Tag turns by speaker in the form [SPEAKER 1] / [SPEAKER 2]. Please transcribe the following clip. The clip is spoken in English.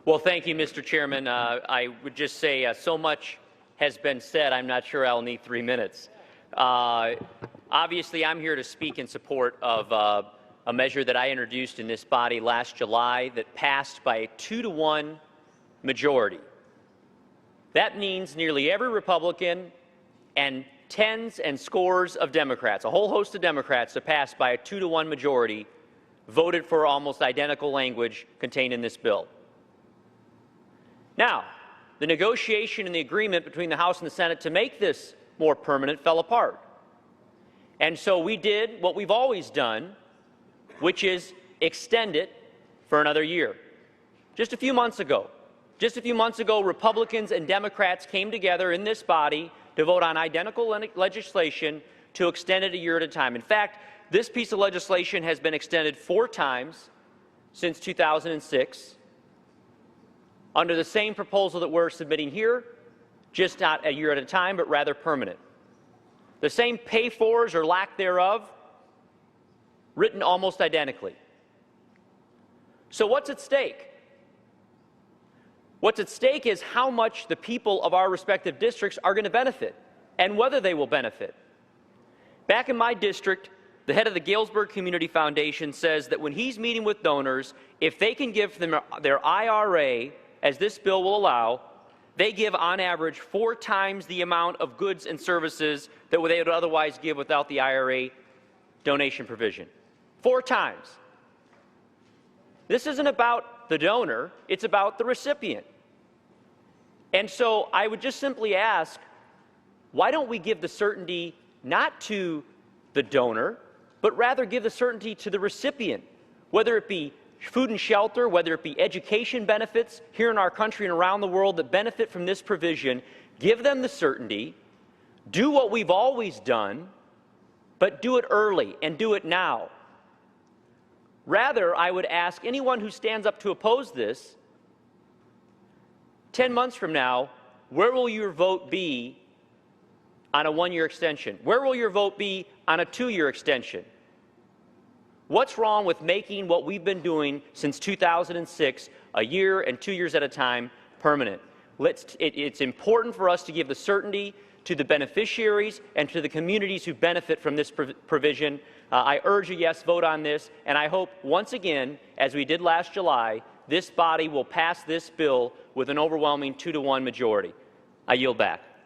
[SPEAKER 1] Well, thank you, Mr. Chairman. I would just say so much has been said, I'm not sure I'll need 3 minutes. Obviously, I'm here to speak in support of a measure that I introduced in this body last July that passed by a 2-to-1 majority. That means nearly every Republican and tens and scores of Democrats, a whole host of Democrats that passed by a 2-to-1 majority, voted for almost identical language contained in this bill. Now, the negotiation and the agreement between the House and the Senate to make this more permanent fell apart. And so we did what we've always done, which is extend it for another year. Just a few months ago, Republicans and Democrats came together in this body to vote on identical legislation to extend it a year at a time. In fact, this piece of legislation has been extended 4 times since 2006 under the same proposal that we're submitting here, just not a year at a time, but rather permanent. The same pay-fors or lack thereof, written almost identically. So what's at stake? What's at stake is how much the people of our respective districts are going to benefit and whether they will benefit. Back in my district, the head of the Galesburg Community Foundation says that when he's meeting with donors, if they can give them their IRA, as this bill will allow, they give on average 4 times the amount of goods and services that they would otherwise give without the IRA donation provision. 4 times. This isn't about the donor, it's about the recipient. And so I would just simply ask, why don't we give the certainty not to the donor, but rather give the certainty to the recipient, whether it be food and shelter, whether it be education benefits here in our country and around the world that benefit from this provision, give them the certainty, do what we've always done, but do it early and do it now. Rather, I would ask anyone who stands up to oppose this, 10 months from now, where will your vote be on a 1-year extension? Where will your vote be on a 2-year extension? What's wrong with making what we've been doing since 2006, a year and 2 years at a time, permanent? It's important for us to give the certainty to the beneficiaries and to the communities who benefit from this provision. I urge a yes vote on this, and I hope once again, as we did last July, this body will pass this bill with an overwhelming 2-to-1 majority. I yield back.